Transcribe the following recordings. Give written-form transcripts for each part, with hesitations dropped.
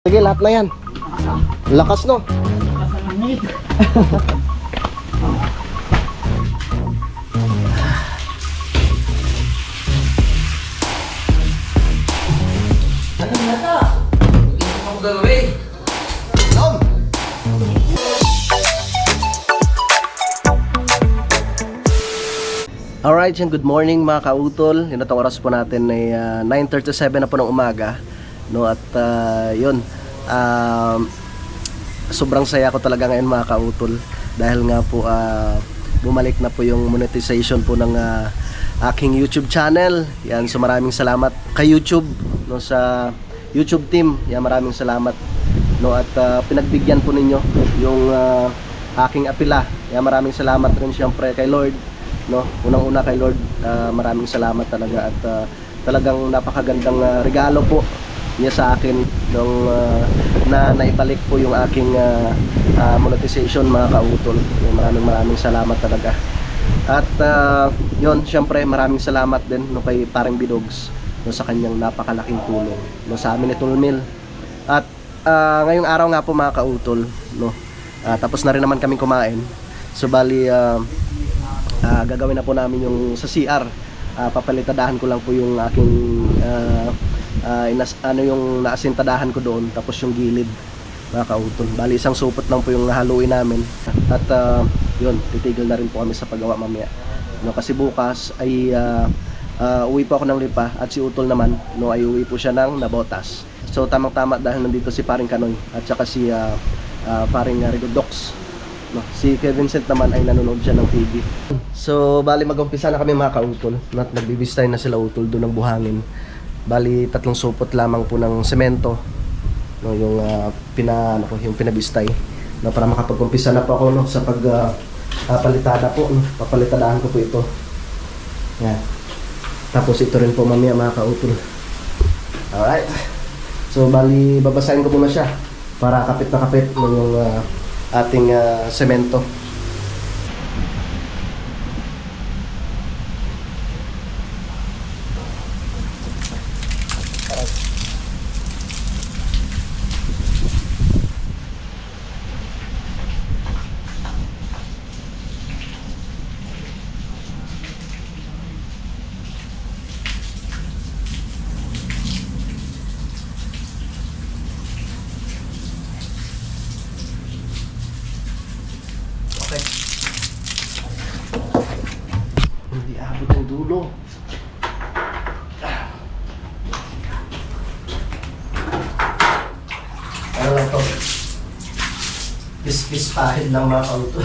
Sige, lahat na yan. Lakas, no? Alright, good morning mga kautol. Yun, itong oras po natin ay 9:37 na po ng umaga, no? At yun, sobrang saya ko talaga ngayon mga kautol, dahil nga po bumalik na po yung monetization po ng aking YouTube channel. Yan, so maraming salamat kay YouTube, no, sa YouTube team. Yan, maraming salamat, no, at pinagbigyan po ninyo yung aking apila. Yan, maraming salamat rin siyempre kay Lord, no, unang-una kay Lord. Maraming salamat talaga, at talagang napakagandang regalo po niya sa akin nung na naibalik po yung aking monetization mga kautol. Maraming salamat talaga. At yun, syempre maraming salamat din, no, kay Paring Bidogs, no, sa kanyang napakalaking tulong, no, sa amin ni Tulmil. At ngayong araw nga po mga kautol, no, tapos na rin naman kaming kumain. So bali gagawin na po namin yung sa CR. Papalitadahan ko lang po yung aking yung naasintadahan ko doon, tapos yung gilid mga kautol. Bali isang supot lang po yung haluin namin. At yun, titigil na rin po kami sa paggawa mamaya, no, kasi bukas ay uwi po ako ng Lipa, at si Utol naman, no, ay uwi po siya ng Nabotas. So tamang tama, dahil nandito si Paring Kanoy at saka si Paring Rigodox, no. Si Kevin Vincent naman ay nanonood siya ng TV. So bali mag-umpisa na kami mga kautol, at nagbibistay na sila Utol doon ng buhangin. Bali 3 supot lamang po ng semento, no, yung yung pinabistay, no, para makapag-umpisa na po ako, no, sa palitada po, no. Papalitadahan ko po ito. Yan. Tapos ito rin po mamaya mga kautol. Alright. So bali babasahin ko muna siya para kapit na kapit, no, yung ating semento. Okay. Hindi abot ang dulo. Ano lang to? Pis-pis pahid lang mga kauto.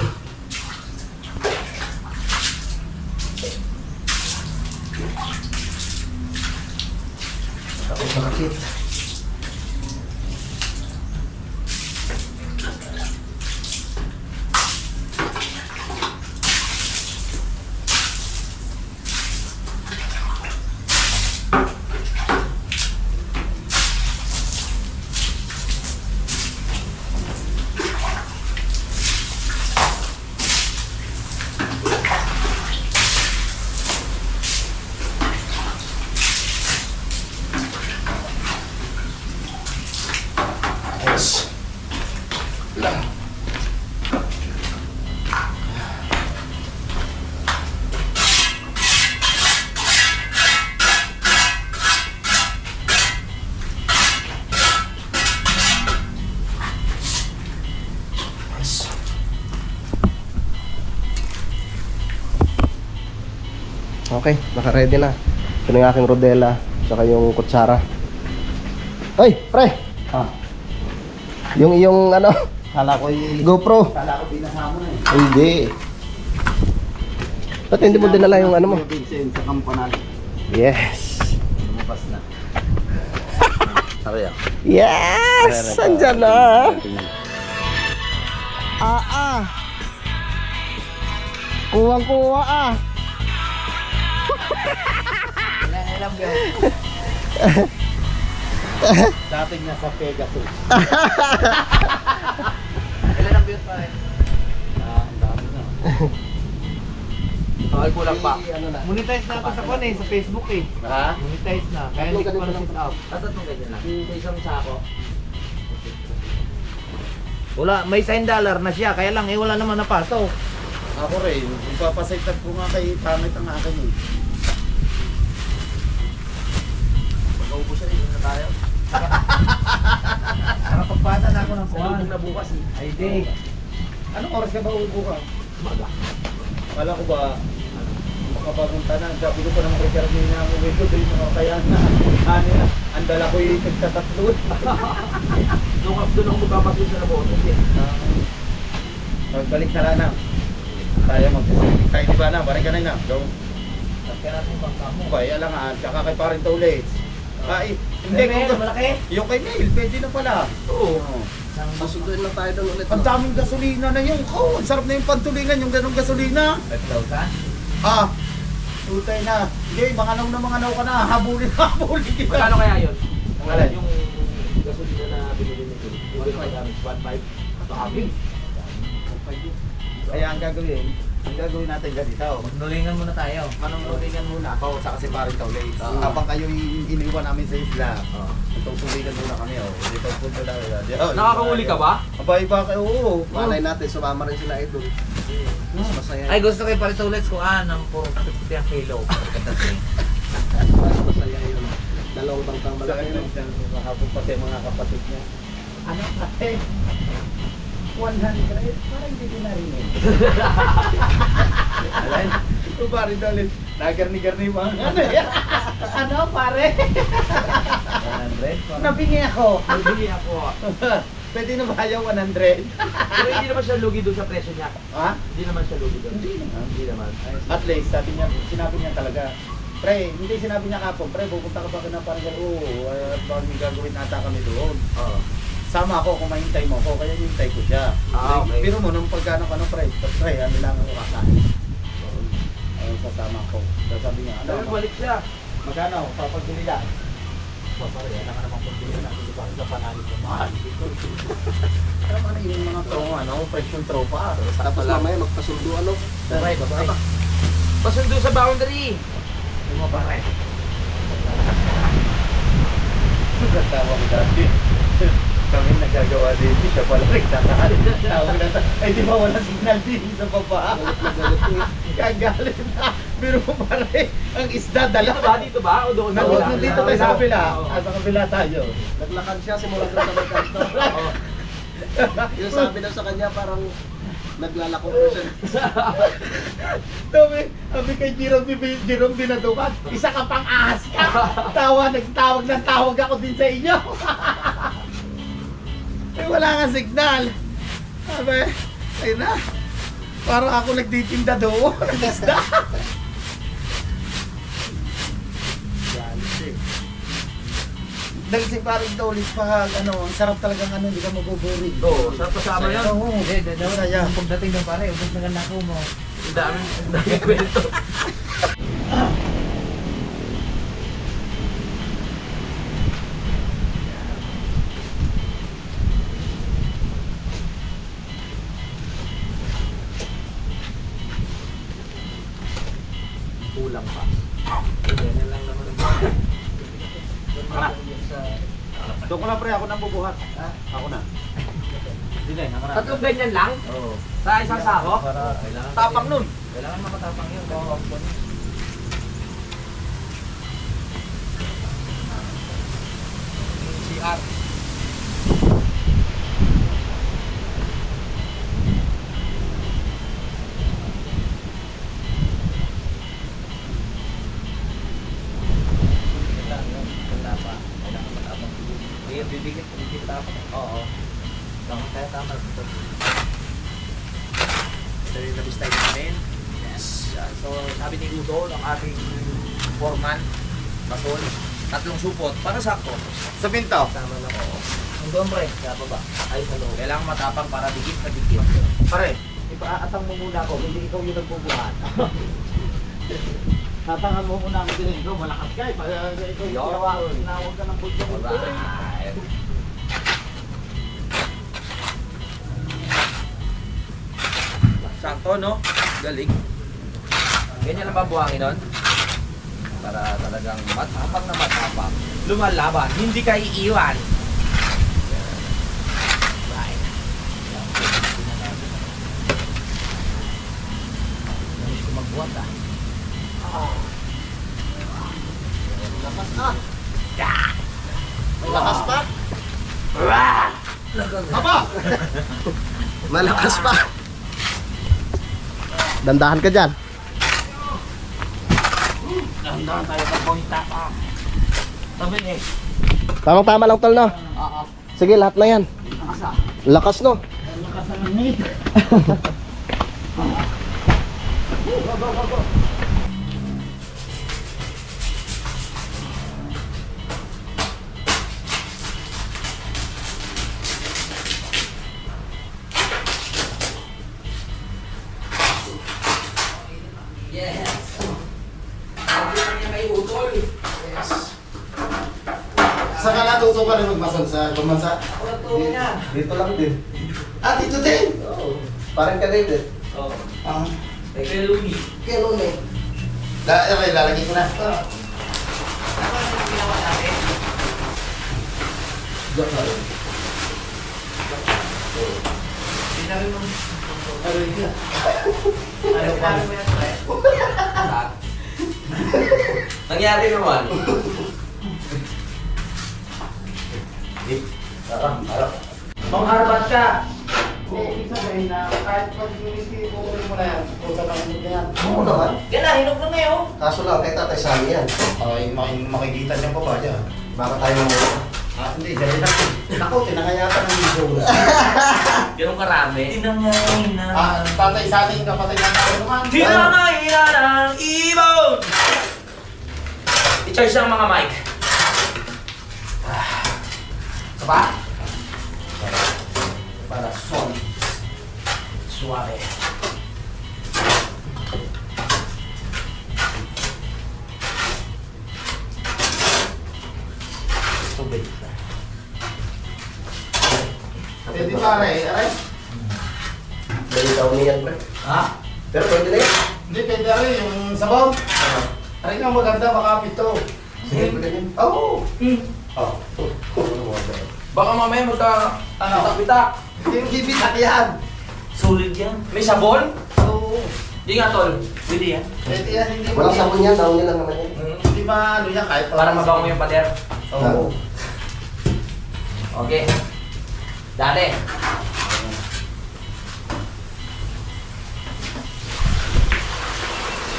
Tapos nakakit. Okay, naka-ready na. Ito na yung aking rodela, saka yung kutsara. Ay, pre! Yung iyong ano? Kala ko GoPro. Kala ko pinasama na eh. Hindi. Ba't hindi mo dinala yung ano mo? Vincent sa kampanal. Yes! Lumabas na. Sabi yan. Yes! Andyan na! Kuwang-kuwa Ilang yun. Dating nasa Pegasus. Ilan ang views pa eh? Ang dami na. Ay, kulang pa. Monetize na ako sa kon eh, sa Facebook eh. Ha? Monetize na. Kaya hindi ko pa na-sit up. Tatlong ganyan lang. Yung isang sako. Wala, may $10 na siya, kaya lang wala naman napato. Ako rin, ipapasaytag ko nga kay pamit ang akin eh. Pag-uubos siya, na tayo. Nakapagpata na ako ng kuhan. na bukas eh. Ay, di. Anong oras ka ba uupo ka? Maga. Wala ko ba, makapagpunta na, sabi ko pa naman kay Carmina, uwi ko din mga kaya na, ano na, ang dala ko yung nagtatatlon. Doon ako magpapasin sa nabotos eh. Magbalik na lang na. Tayo magsasabi. Tayo di ba na, balik ka na na. Go. Kaya natin yung bangka mo. Kaya lang ha, tsaka kay parin to ulit. Ay, hindi Hindi, ko. malaki. Yung kay Neil, pwede na pala. Oo. Susunduin lang tayo doon ulit. Ang daming gasolina na yung, oh, ang sarap na yung pantulingan, yung ganong gasolina. 5,000? Ah, tutay na. Hindi, mga naw ka na, habulin kita. Magkano kaya yun? Alin? Yung gasolina na binili nito. Yung ginagamit, 1.5. Sabi. Kaya ang gagawin natin ganito. Magnulingan muna tayo. Manunulingan muna ako sa kasi parin to ulit. Habang kayo iniwan namin sa isla, tutulingan muna kami. Oh. Dito punto lang. Nakakahuli ka ba? Abay ba kayo? Oo. Malay natin, sumama rin sila idol. Mas masaya. Ay, gusto kayo palit ulit kung ng puro 50 ang kilo. Pagkadating. Mas masaya yun. Dalawang bangkang malaki. No? Kahapon pati mga kapatid niya. Ano kasi? 100? Parang hindi ko narinig. Alay? Ito pare dolit. Nagarni-garni mga ano yan? Ano pare? 100? Nabingi ako. Nabili ako. Pwede na ba ayaw 100? Pero hindi naman siya lugi doon sa presyo niya. Ha? Hindi naman siya lugi doon. Hindi naman. Hindi naman. At least, sinabi niya talaga, pre, hindi sinabi niya kapon, pre, pupunta ka pa ka na parang oo, bagong gagawin ata kami doon. Oo. Sama ako kung mahintay mo ko, kaya hintay ko siya. Okay. Pero mo, nung pagkano ka ng pre, ano lang ako kakain. Ayun, sasama ko. Sasabi niya, Pero balik siya. magkano, papagbili ka. Pare, alam ka naman kung hindi natin di ba sa pangalit mo. Mahal. Pero ano yung mga fresh yung tropa. Tapos mamaya magpasundo ano. Bye, bye. Pasundo sa boundary. Yung mga pare. Tawa ko dati. Kami nagagawa din, siya pala nagtataan. Tawag na ay di ba wala signal din sa baba? Kagalit na. Pero pare, ang isda dala. Dito ba? O doon? Nandito tayo sa kabila. Sa kabila tayo. Naglakad siya, simula doon sa magkanto. Yung sabi daw sa kanya, parang naglalako ko siya. Sabi kay Jerome Binadukan, isa ka pang ahas ka. Nagtawag ng tawag ako din sa inyo. Eh wala nga signal. Sabi, ayun na. Parang ako nagtitinda doon. Nag-isda. Dahil si parang Dolis pa, ang sarap talagang hindi ka mabuburing. Oo, sarap kasama yan. Oo, kaya. Pagdating ng pare, ubos na ganako mo. Ang daming kwento. Kulang pa. Ganyan lang naman ang mga. Doon ko na pre, ako nang bubuhat. Ako na. Hindi na, nakaraan. Tatlong ganyan lang? Oo. Sa isang sako? Tapang nun. Kailangan makatapang yun. CR. Bibigit, bibigit tapos. Oo. Kaya tama. Ito yung labis tayo namin. Yes. So, sabi ni Udo, ang ating foreman, Basol, 3 supot, para sakto. Sa pinto. Tama na po. Ang doon pre, sa baba. Ay, sa loob. Kailangan matapang para dikit na dikit. Pare, Ipaatang mo muna ako, hindi ikaw yung nagbubuhat. tatangan mo muna ako din. Ikaw, malakas ka eh. Ikaw, tinawag ka ng budyo. Alright. Sakto, no? Galing. Ganyan ang babuhangin nun. Para talagang matapang na matapang. Lumalaban, hindi ka iiwan. Right. Aba! Malakas pa. Dandahan ka dyan. Dahan tayo sa bonita pa. Sabi eh. Tamang-tama lang tol, no? Oo. Sige, lahat na yan. Lakas, no? Lakas na ng meat. Yes. Sabi na niya kay Utol. Yes. Saan ka natuto ka rin magmasal sa bumansa? Ako na to niya. Dito lang din. Ah, dito din! Oo. Parang ka din. Oo. Ah, Kay Lumi. Kailan eh. okay, lalagay ko na. Tama na yung ginawa natin. Hindi na rin mong... Ano pa? Nangyari naman. Mangharbat ka. Ibig sabihin na kahit pag hindi mo na yan, kung sa makinig na yan. Oo naman. Yan na, hinog na ngayon. Kaso lang, kay Tatay Sami yan. Okay, makikita niya pa ba dyan? Baka tayo muna. Ah, hindi, dahil ako, tinangayatan ng video. Ganun karami. Tinangay na. Ah, tatay sa atin, kapatid ng tao naman. Tinangay na ng ibon. I-charge ng mga mic. Saba? Para solid. Suave. Tubig. Pwede pare, aray? Dali daw niyan, pre. Ha? Pero pwede na yan. Hindi, pwede aray, yung sabaw. Aray nga maganda, makapit to. Sige, pwede din. Oo. Oh. Baka mamaya Ano? pitak-pitak. Hindi yung gibitak yan. Solid yan. May sabon? Oo. Di nga tol. Pwede yan. Pwede yan, hindi Walang sabon yan, daw niya lang naman yan. Hindi ba ano yan, kahit Para mabango yung pader. Oo. Okay. Dali.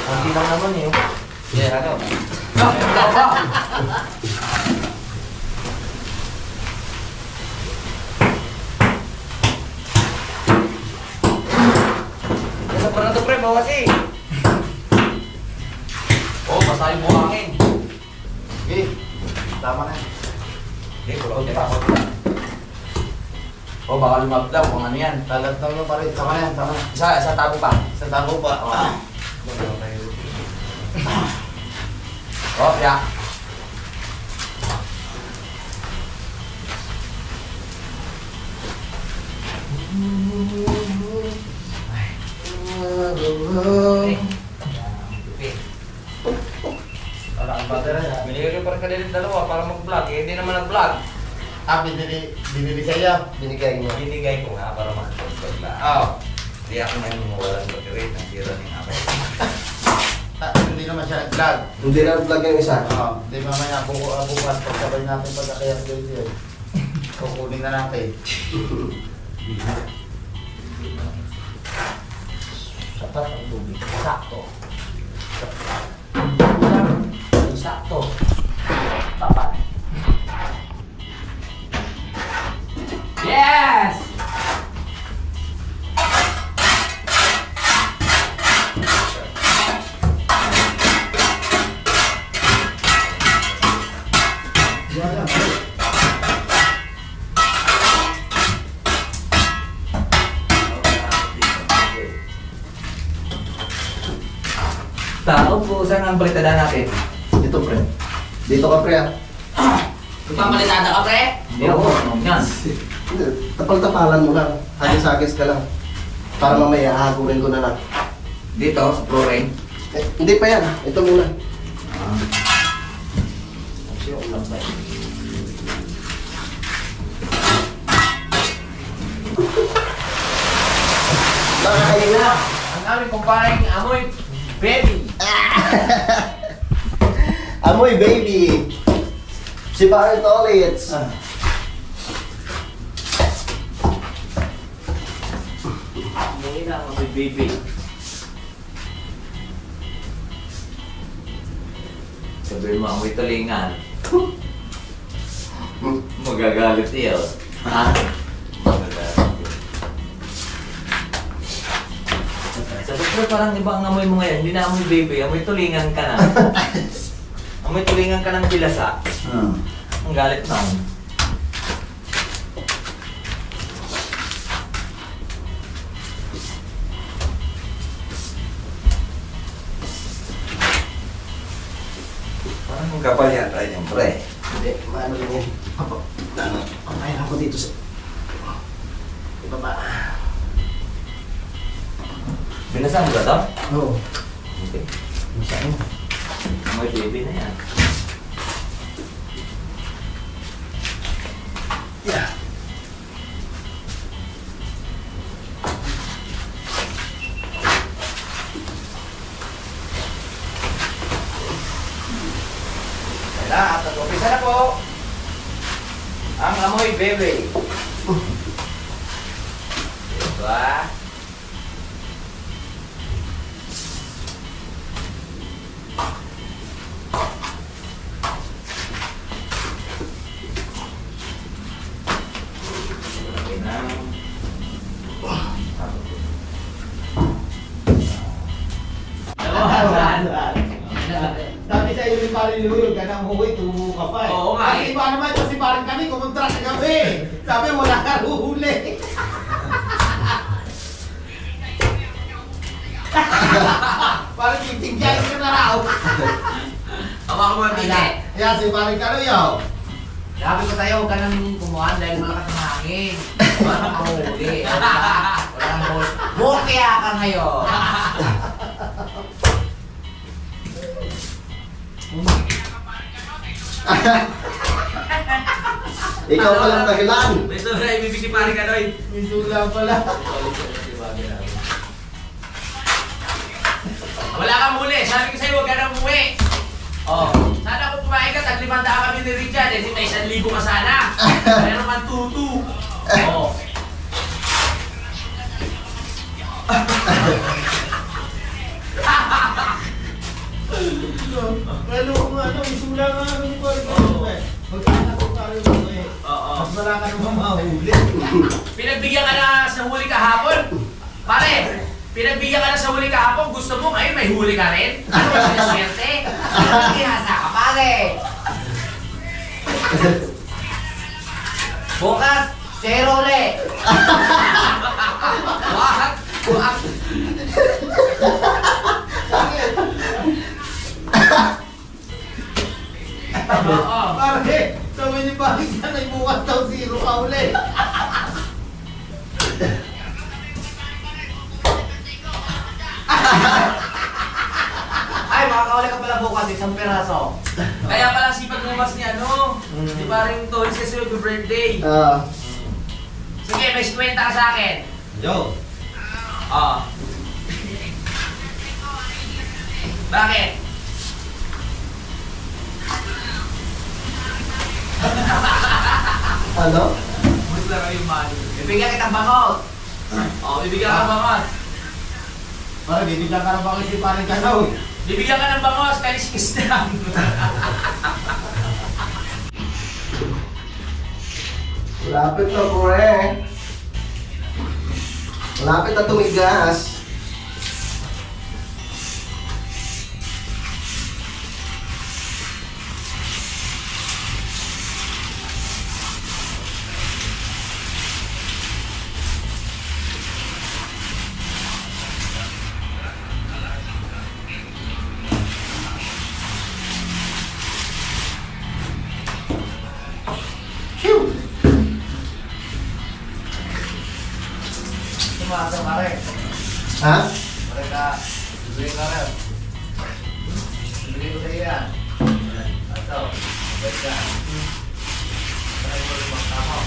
Kunti lang naman eh. Yeah, ano? Nasa pa na ito pre, bawas eh. Oh, basta yung buhangin. Okay. Tama na. Okay, kulot pa. Oh, baka lumabdaw kung ano yan. Talatang mo pa rin. Tama na yan, tama na. Isa tago pa. Sa tabo pa. Oh. Oh, ya. Wala ang batera yan. Binigay ko pa rin kanilip dalawa para mag-vlog. Eh, hindi naman nag-vlog. Ah, binili sa'yo. Binigay niya. Binigay ko nga para mag-vlog lang. Oo. Hindi ako ngayon mawalan ng rate ng tira ng ako. Hindi naman siya nag-vlog. Hindi na vlog yung isa. Oo. Hindi mamaya bukas pagsabay natin pagka-kaya dito yun. Kukunin na natin. Sapat ang tubig. Sakto. Sakto. Sapat. Yes! Tao po, saan ang balitada natin? Dito, pre. Dito ka, pre, ah. Magpapalitada ka, pre? Hindi ako. Yan. Hindi, tapal-tapalan mo lang. Hagis-hagis ka lang. Para mamaya, hahagurin ko na lang. Dito, sa pro ring. Eh, hindi pa yan. Ito muna. Bakit na? Ang aming kumparing amoy baby. Amoy, baby. Si Barret Olits. na, amoy baby. Sabihin mo, amoy tulingan. Magagalit iyo. Ha? Magagalit. Sa doktor, parang iba ang amoy mo ngayon. Hindi na amoy baby, amoy tulingan ka na. Amoy tulingan ka ng bilasa. Ang galit na. Parang ang kapal yata yung pre. Hindi, maano lang yan. Apo, ano, kaya ako dito sa... Ibaba. Binasa mo ba ito? Oo. Okay. Saan? Amoy baby na yan. Yeah. Kaya at umpisa na po ang amoy bebe. Diba? Okay na. Sabi sa iyo ni Paring Luyog, ganang huwi, tumo ka pa eh. Oo nga eh. Kasi iba naman ito si Paring kami, kumontra sa gabi. Sabi wala ka huhuli. Parang titigyan ka na raw. Ama ko mabili. Yan si Paring Kaluyaw. Sabi ko sa'yo, huwag ka nang kumuhan dahil malakas ang hangin. Wala kang mahuli. Wala kang mahuli. Bukya ka ngayon. Ikaw pa lang dahilan. May sobra ibibigay pare ka doy. May sula pala. Wala kang muli. Sabi ko sa'yo, huwag ka nang umuwi. Oh, sana kung kumain ka, tag 500 kami ni Richard. Eh, may 1,000 ka sana. Meron man tutu. Oh. Ano, isula nga ano ni Paring Kaluyaw eh. Magkaanak ko Paring Luyog eh. Oo. Mas wala ka naman mahuli. Pinagbigyan ka na sa huli kahapon. Pare, pinagbigyan ka na sa huli kahapon. Gusto mo ngayon may huli ka rin? Ano ba siya swerte? Kinasa ka, pare. Bukas, zero ulit. Wag! Wag! Oo. Pare, sabi ni Paring ka na bukas daw zero ka uli. Ay, makakauli ka pala bukas, 1 piraso. Kaya pala sipag lumas ni ano, di ba rin to, kasi mag-birthday. Sige, may 50 ka sa akin. Yo. Oo. Bakit? Ano? Mas lang yung money. Bibigyan kitang bangos. Oo, bibigyan ka ng bangos. Pare, bibigyan ka na ba kasi Paring Kaluyaw? Bibigyan ka ng bangos, kaliskis lang. Malapit na, pre. Malapit na tumigas. Tumasa, pare. Ha? Pare ka, bibigyan ka rin. Bibigyan ko sa'yo yan. Ato, balik ka. Pare mo rin magtama.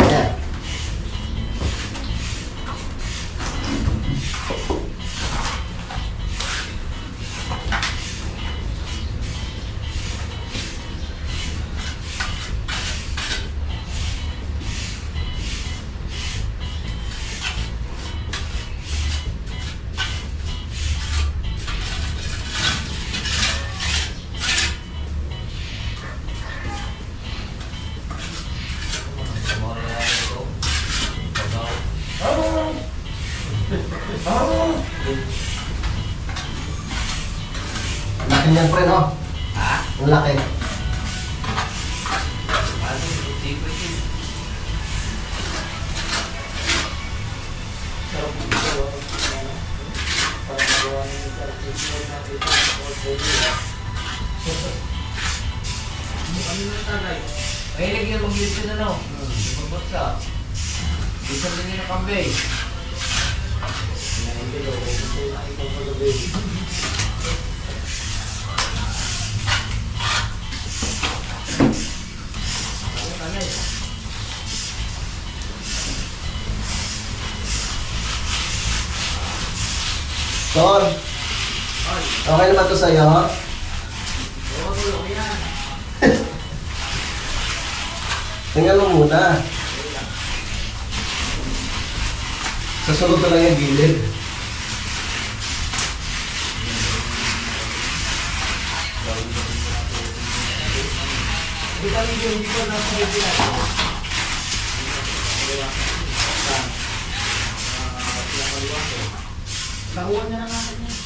Yeah. Ang laki niyan, pre, no? Ha? Ang laki. Ano? Secret yun. Mahilig yung mag-use yun ano? Magbagsa. Bisa din yung kambay. Ton, okay naman to sa'yo? Oo, tulog yan. Tingnan mo muna. Sa sunod na lang yung gilid. Hindi kami yung hindi ko nasa hindi natin. Nakuha niya na natin yan.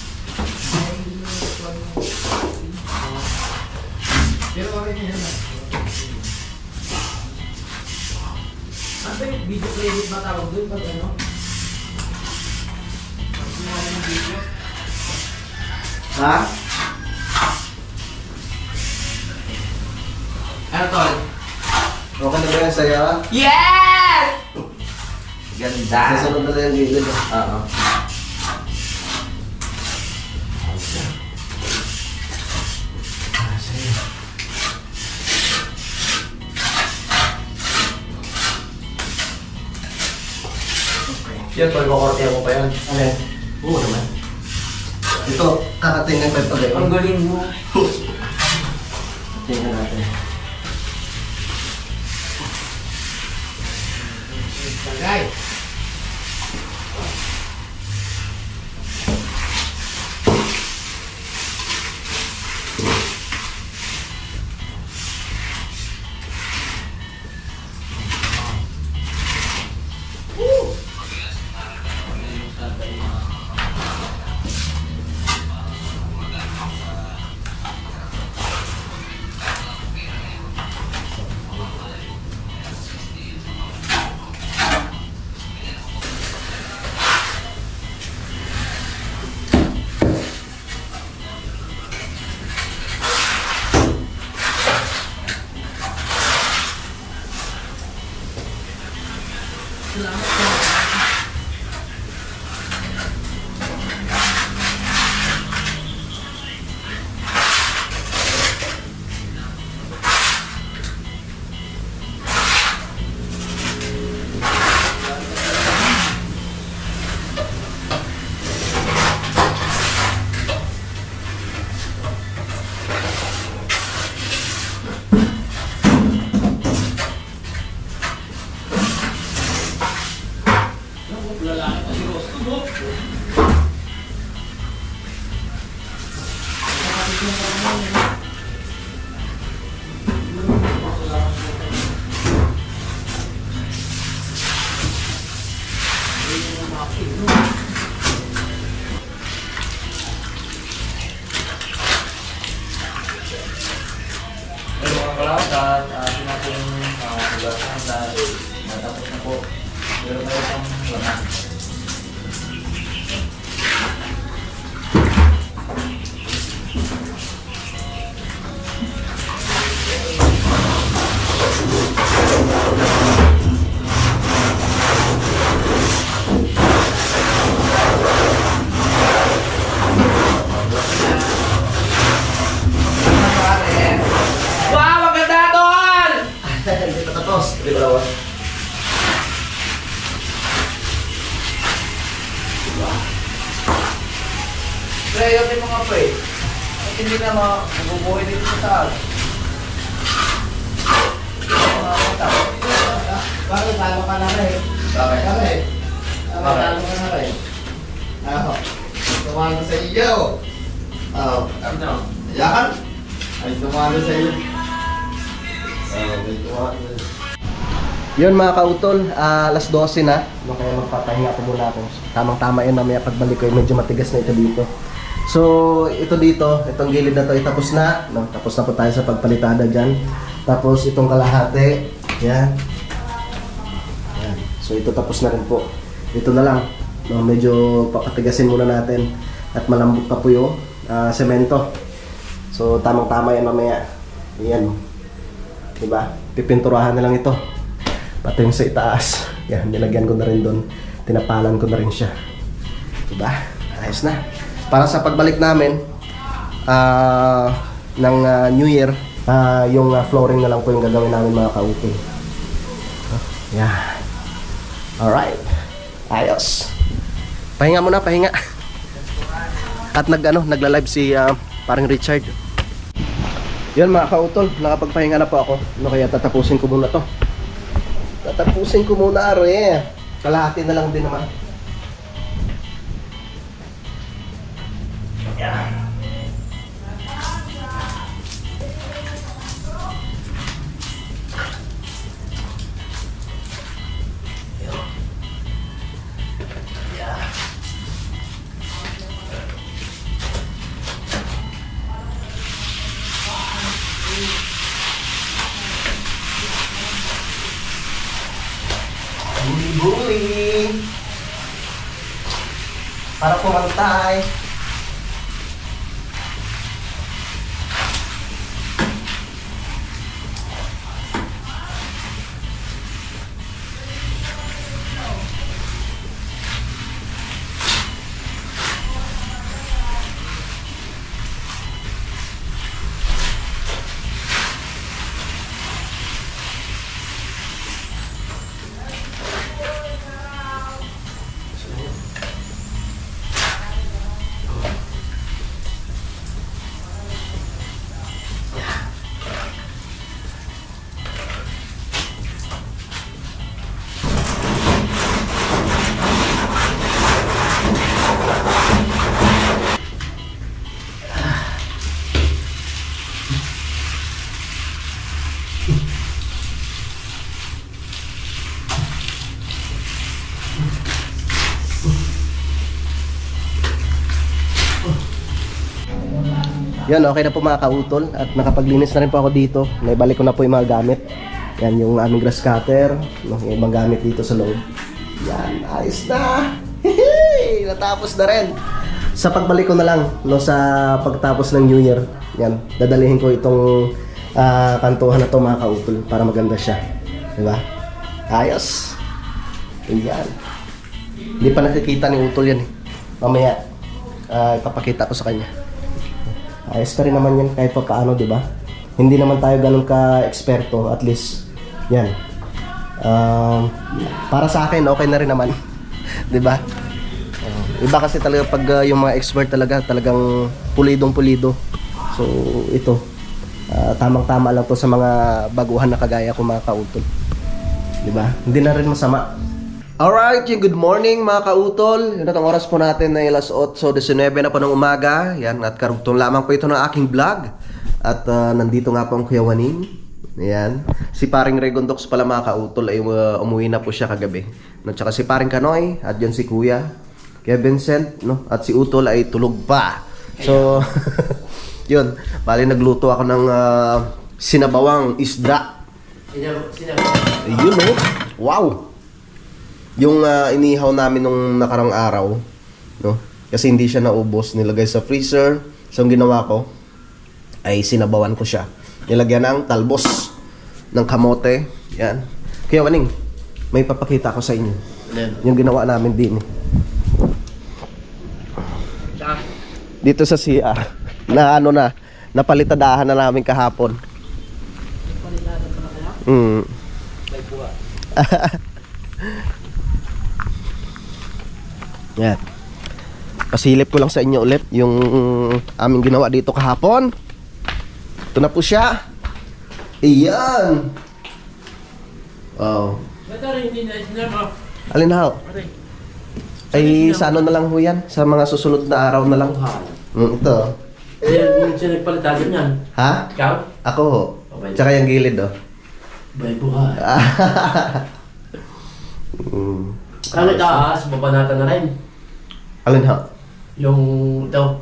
Pero okay niya yan. Ano ba yung video credit ba tawag doon? Pag ano? Pag sinawa mo ng video? Ha? Ano tol? Okay na ba yan sa'yo? Yes! Sa Ganda! sunod na lang yung gilid. Oo. Yan, pag-korte ako pa yan. Alin? Oo naman. Ito, kakatingin pa ito Ang ngayon. galing mo. Tingnan natin. Bagay. Pero mga kalawat, atin na po yung ugasan dahil matapos na po. Pero tayo pang laman. Wow, maganda tol! Hindi pa tapos. Hindi pa tapos. Pre, yun yung mga pre. At hindi na mabubuhay dito sa taas. Mga kontak. Bakit talo ka na rin? Bakit? Bakit? Talo ka na rin. Ako. Tumalo sa iyo. Oo. Ano? Yan. Ay tumalo sa iyo. May tumalo. Yun mga kautol, alas 12 na. No, kaya magpapahinga ako muna ako. Tamang-tama yun, mamaya pagbalik ko, medyo matigas na ito dito. So, ito dito, itong gilid na to ay tapos na. No, tapos na po tayo sa pagpalitada dyan. Tapos itong kalahati, yan. Yan. So, ito tapos na rin po. Ito na lang. No, medyo papatigasin muna natin. At malambot pa po yung semento. So, tamang-tama yan mamaya. Yan. Diba? Pipinturahan na lang ito. Pati yung sa itaas. Yan, nilagyan ko na rin doon. Tinapalan ko na rin siya. Diba? Ayos na. Para sa pagbalik namin ng New Year, yung flooring na lang po yung gagawin namin mga kautol. Yan. Alright. Ayos. Pahinga muna, pahinga. At nagla-live si parang Richard. Yan mga kautol, nakapagpahinga na po ako. No, kaya tatapusin ko muna to. Tatapusin ko muna, are. Kalahati na lang din naman. Yan. Buli-buli. Para pumantay. Yan, okay na po mga kautol. At nakapaglinis na rin po ako dito. Naibalik ko na po yung mga gamit. Yan, yung aming grass cutter. Yung ibang gamit dito sa loob. Yan, ayos na! Hehe! Natapos na rin. Sa pagbalik ko na lang, no, sa pagtapos ng New Year. Yan, dadalihin ko itong kantuhan na to mga kautol para maganda siya. Diba? Ayos! Yan. Hindi pa nakikita ni Utol yan eh. Mamaya, ipapakita ko sa kanya. Ayos pa rin naman yan kahit pa paano, di ba? Hindi naman tayo ganun ka-eksperto, at least, yan. Para sa akin, okay na rin naman. Di ba? Iba kasi talaga pag yung mga expert talagang pulidong-pulido. So, ito. Tamang-tama lang to sa mga baguhan na kagaya ko mga kautol. Di ba? Hindi na rin masama. Alright, good morning mga kautol. Yun at ang oras po natin na alas 8:19 na po ng umaga. Yan, at karugtong lamang po ito ng aking vlog. At nandito nga po ang Kuya Waning. Yan. Si paring Regondox pala mga kautol ay umuwi na po siya kagabi. At saka si paring Kanoy, at yan si Kuya. Kuya Vincent, no? At si Utol ay tulog pa. So, yun. Bali nagluto ako ng sinabawang isda. Yun oh. Wow! Yung inihaw namin nung nakarang araw, no? Kasi hindi siya naubos, nilagay sa freezer. So ang ginawa ko ay sinabawan ko siya. Nilagyan ng talbos ng kamote. Yan. Kaya Waning, may papakita ko sa inyo. Yung ginawa namin din. Dito sa CR. Na ano na, napalitadahan na namin kahapon. Napalitadahan pa na kaya? May buwa. Yan. Pasilip ko lang sa inyo ulit yung aming ginawa dito kahapon. Ito na po siya. Iyan. Wow. Alin ho? Ay sa ano na lang ho yan? Sa mga susunod na araw na lang. Ito. Sino nagpalitagan yan? Ha? Ikaw? Ako ho. Okay. Tsaka yung gilid oh. May buhay. Mm. Ano taas, babanatan na rin. Alin ha? Yung ito.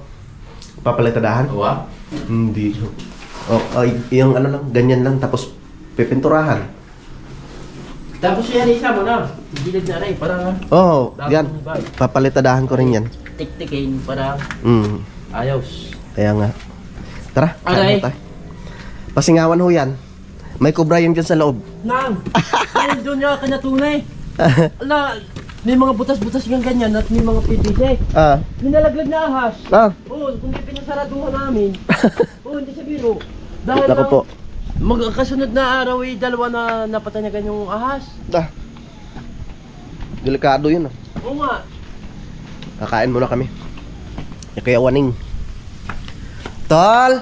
Papalitadahan? Uwa? Hindi. Oh, ay, yung ano lang, ganyan lang, tapos pipinturahan. Tapos yan, isa mo na. Gilid na rin, para Oo, yan. Papalitadahan ko rin yan. tik-tikin, para ayos. Kaya nga. Tara, Aray. kain na tayo. Pasingawan ho yan. May kubra yun dyan sa loob. Nang! Ay, doon niya kanatunay. Ala, may mga butas-butas ng ganyan at may mga PVC. Ah, Minalaglag na ahas. ah, Oo, kung di pinasaraduhan namin. Oo, hindi sa biro. Dahil naku lang, po. magkasunod na araw ay dalawa na napatay na ganyang ahas. Da. Delikado yun ah. Oo nga. Kakain muna kami. Kaya waning. Tol!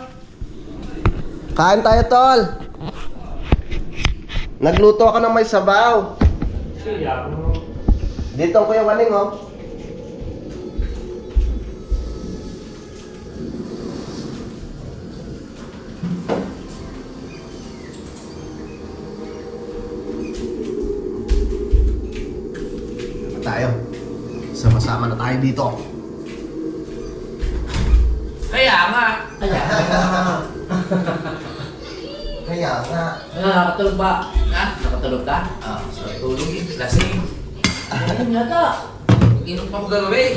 Kain tayo, Tol! Nagluto ako ng may sabaw. Dito ang Kuya Waning, oh. Tayo. Sama-sama na tayo dito. Kaya nga. Kaya nga. Nakatulog ba? Ha? Nakatulog ka? Sa tulog eh. Lasing. Ano yata? Inom pa mo gagawin.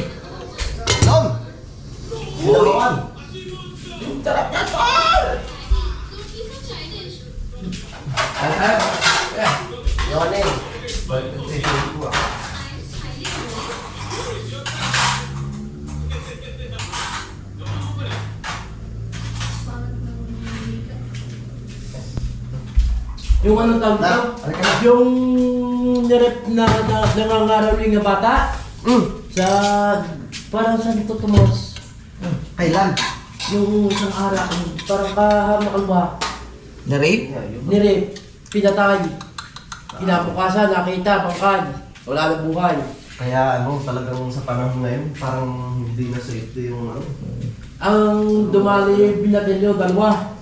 Tom! Uy! Kuya Waning. Yung anong tawag Na, dito? halika na. Yung nirep na nangangarawing na bata sa parang Santo Tomas. Kailan? Yung isang araw, parang kamakalwa. Na-rape? Nirep, pinatay. Kinabukasan, nakita, pangkad. Wala na buhay. Kaya ano, talagang sa panahon ngayon, parang hindi na safety yung ano. Ang dumali binatilyo, dalawa.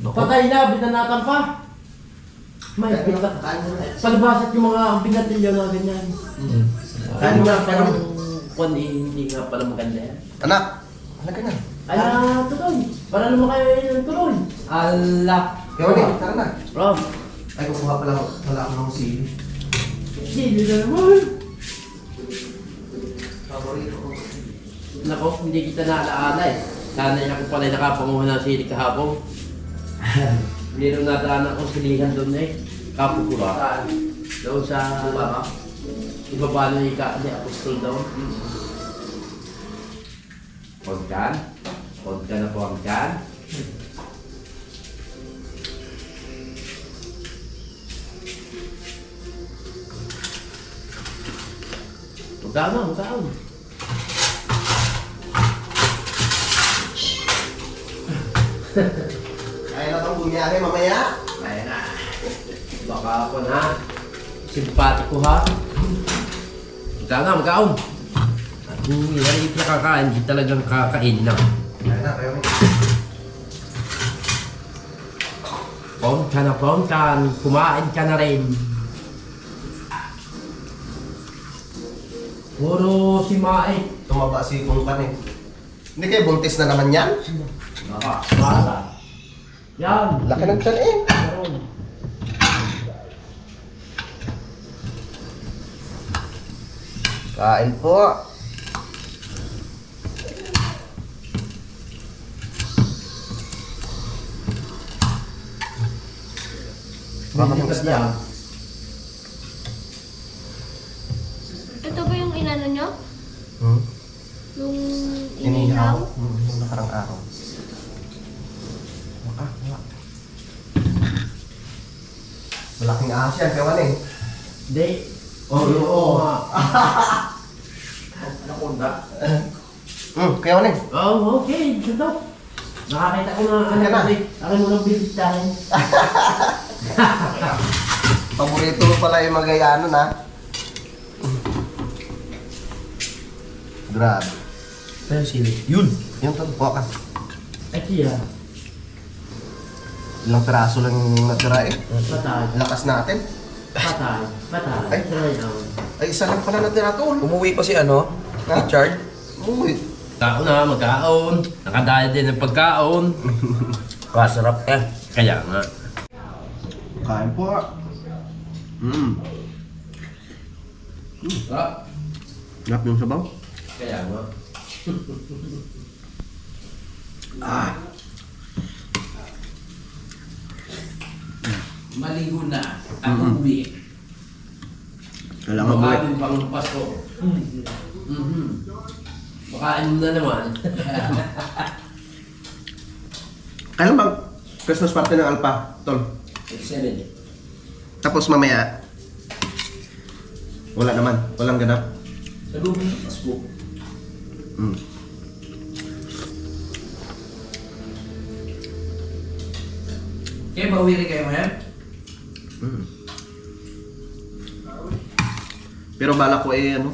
Patay na, binanatan pa. May pinata. Palibasat yung mga binatilyo na ganyan. Kaya nga parang kung hindi nga pala maganda yan. Anak, halika na. Ala, tuloy. Para naman kayo yung tuloy. Ala. Kuya Waning, tara na. Rob. Ay, kukuha pala ako ng sili. Sili na naman. Paborito ko. Nako, hindi kita naalaala eh. Sanay ako pala nakapanguha ng sili kahapon. Meron nataan ako silihan doon eh. Kapupura. Doon sa... ibaba na hindi apostol doon. Pagkan. Pagkan na pagkan. Magkano? Kaya na itong bumiyahe mamaya. Kaya na. Baka ako na. Simpatiko ha. Magkaon. At kung hindi na kakain, hindi talagang kakain na. Kaya na, Kuya Waning. Pongkan. Kumain ka na rin. Puro si Mae. Tumaba si Kungkan eh. Hindi kayo buntis na naman yan? Bata. Yan. Laki ng tiyan eh. Meron. Kain po. Baka ng isda. Ito ba yung inano nyo? Hmm? Yung Inihaw? inihaw? Yung nakarang araw. Wala. Malaking ahas yan, Kuya Waning. Hindi. Oo. Anaconda. Kuya Waning. Oh, okay. Ito. Nakakita ko na Ano na? Akin mo nang bibitahin. Paborito mo pala yung magayano na. Grabe. Pero sili. Yun. Yung to, buka ka. Ay, siya. Ilang piraso lang yung natira eh. Patay. Lakas natin. Patay. Patay. Ay. Ayaw. Ay, isa lang pala natira tol. Umuwi pa si ano? Ha? Richard? Uy. Kaon na, magkaon. Nakadaya din ng pagkaon. Masarap eh. Kaya nga. Kain po. Ah, Sarap yung sabaw. kaya nga. Maligo na. Ako uwi. Kailangan mo Baka din pang Pasko. Bakain mo na naman. Kailan bang Christmas party ng Alpha, tol? 7. Tapos mamaya, wala naman. Walang ganap. Sa loob ng Pasko. Kaya pauwi rin kayo ngayon? Pero bala ko eh, ano?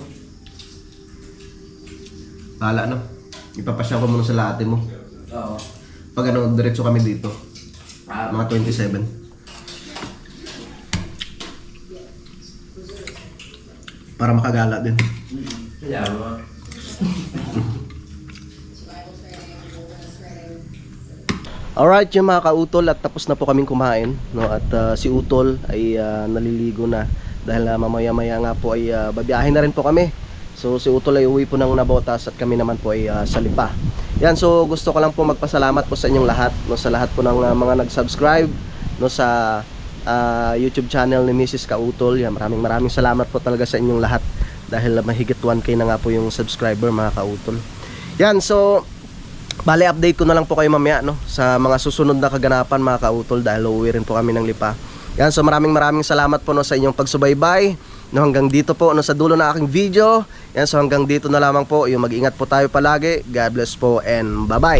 Bala, no? Ipapasya ko muna sa lahat mo. Oo. Pag ano, diretso kami dito. Ah, Mga 27. Para makagala din. Kaya nga. Alright, yung mga kautol, at tapos na po kaming kumain, no? At si Utol ay naliligo na dahil mamaya-maya nga po ay babiyahin na rin po kami. So si Utol ay uwi po ng Nabotas at kami naman po ay sa Lipa. Yan, so gusto ko lang po magpasalamat po sa inyong lahat, no, sa lahat po ng mga nag-subscribe, no, sa YouTube channel ni Mrs. Kautol. Yan, maraming salamat po talaga sa inyong lahat dahil mahigit 1K na nga po yung subscriber, mga kautol. Yan, so bale, update ko na lang po kayo mamaya, no, sa mga susunod na kaganapan, mga kautol, dahil uuwi rin po kami ng Lipa. Yan, so maraming salamat po, no, sa inyong pagsubaybay, no, hanggang dito po, no, sa dulo na aking video. Yan, so hanggang dito na lamang po. Yung mag-ingat po tayo palagi. God bless po and bye-bye.